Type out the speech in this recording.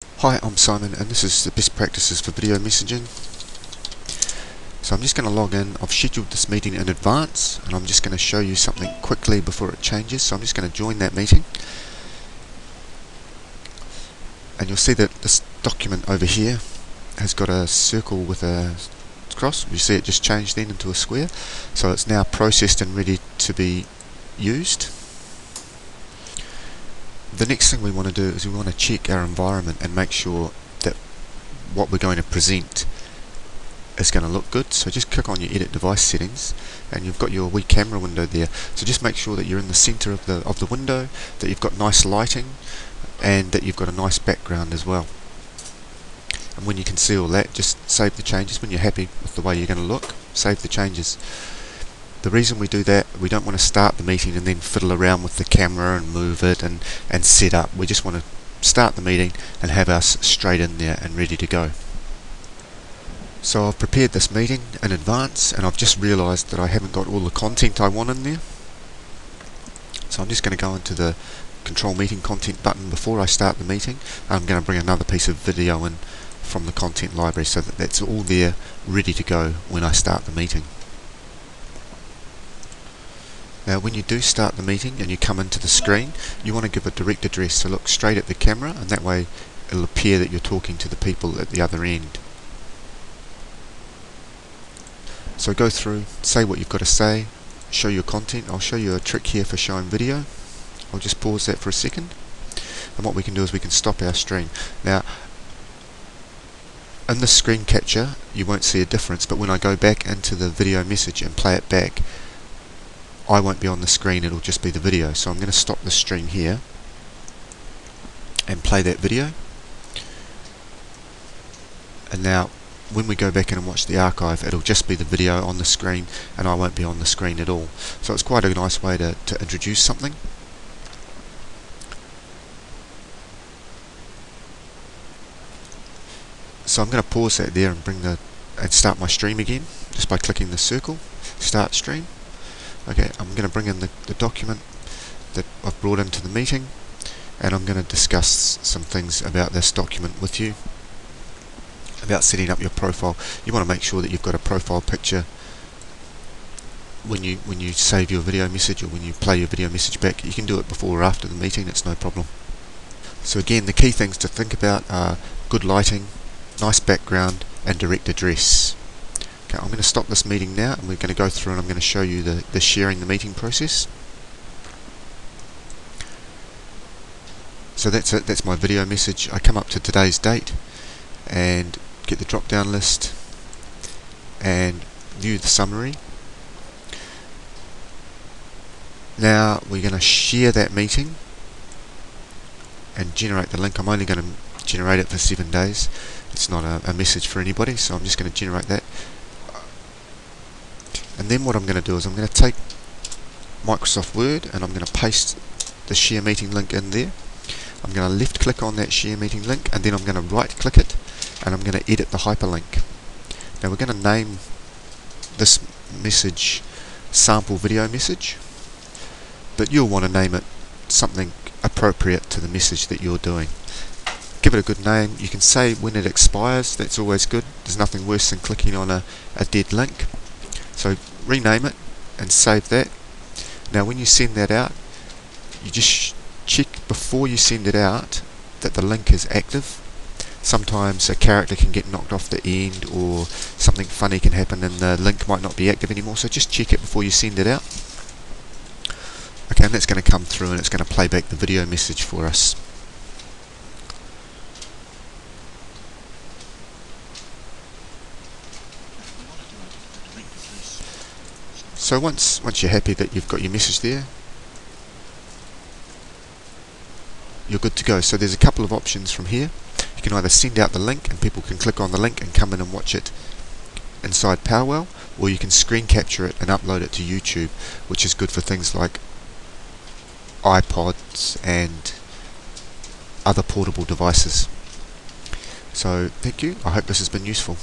Hi, I'm Simon and this is the best practices for video messaging. So I'm just going to log in. I've scheduled this meeting in advance and I'm just going to show you something quickly before it changes. So I'm just going to join that meeting. And you'll see that this document over here has got a circle with a cross. You see it just changed then into a square. So it's now processed and ready to be used. The next thing we want to do is we want to check our environment and make sure that what we're going to present is going to look good. So just click on your edit device settings and you've got your wee camera window there. So just make sure that you're in the center of the window, that you've got nice lighting and that you've got a nice background as well. And when you can see all that, just save the changes. When you're happy with the way you're going to look, save the changes. The reason we do that, we don't want to start the meeting and then fiddle around with the camera and move it and set up. We just want to start the meeting and have us straight in there and ready to go. So I've prepared this meeting in advance and I've just realised that I haven't got all the content I want in there. So I'm just going to go into the Control Meeting Content button before I start the meeting. I'm going to bring another piece of video in from the content library so that that's all there ready to go when I start the meeting. Now when you do start the meeting and you come into the screen, you want to give a direct address, so look straight at the camera and that way it'll appear that you're talking to the people at the other end. So go through, say what you've got to say, show your content. I'll show you a trick here for showing video. I'll just pause that for a second. And what we can do is we can stop our stream. Now in the screen capture you won't see a difference, but when I go back into the video message and play it back, I won't be on the screen, it'll just be the video. So I'm going to stop the stream here and play that video. And now when we go back in and watch the archive, it'll just be the video on the screen and I won't be on the screen at all. So it's quite a nice way to introduce something. So I'm going to pause that there and start my stream again just by clicking the circle, start stream. Okay, I'm going to bring in the document that I've brought into the meeting and I'm going to discuss some things about this document with you, about setting up your profile. You want to make sure that you've got a profile picture when you save your video message or when you play your video message back. You can do it before or after the meeting, it's no problem. So again, the key things to think about are good lighting, nice background and direct address. Okay, I'm going to stop this meeting now and we're going to go through and I'm going to show you the sharing the meeting process. So that's it, that's my video message. I come up to today's date and get the drop down list and view the summary. Now we're going to share that meeting and generate the link. I'm only going to generate it for 7 days. It's not a message for anybody, so I'm just going to generate that. And then what I'm going to do is I'm going to take Microsoft Word and I'm going to paste the share meeting link in there. I'm going to left click on that share meeting link and then I'm going to right click it and I'm going to edit the hyperlink. Now we're going to name this message sample video message, but you'll want to name it something appropriate to the message that you're doing. Give it a good name. You can say when it expires, that's always good. There's nothing worse than clicking on a dead link. So rename it and save that. Now when you send that out, you just check before you send it out that the link is active. Sometimes a character can get knocked off the end or something funny can happen and the link might not be active anymore, so just check it before you send it out. Okay, and that's going to come through and it's going to play back the video message for us. So once you're happy that you've got your message there, you're good to go. So there's a couple of options from here. You can either send out the link and people can click on the link and come in and watch it inside Powow, or you can screen capture it and upload it to YouTube, which is good for things like iPods and other portable devices. So thank you, I hope this has been useful.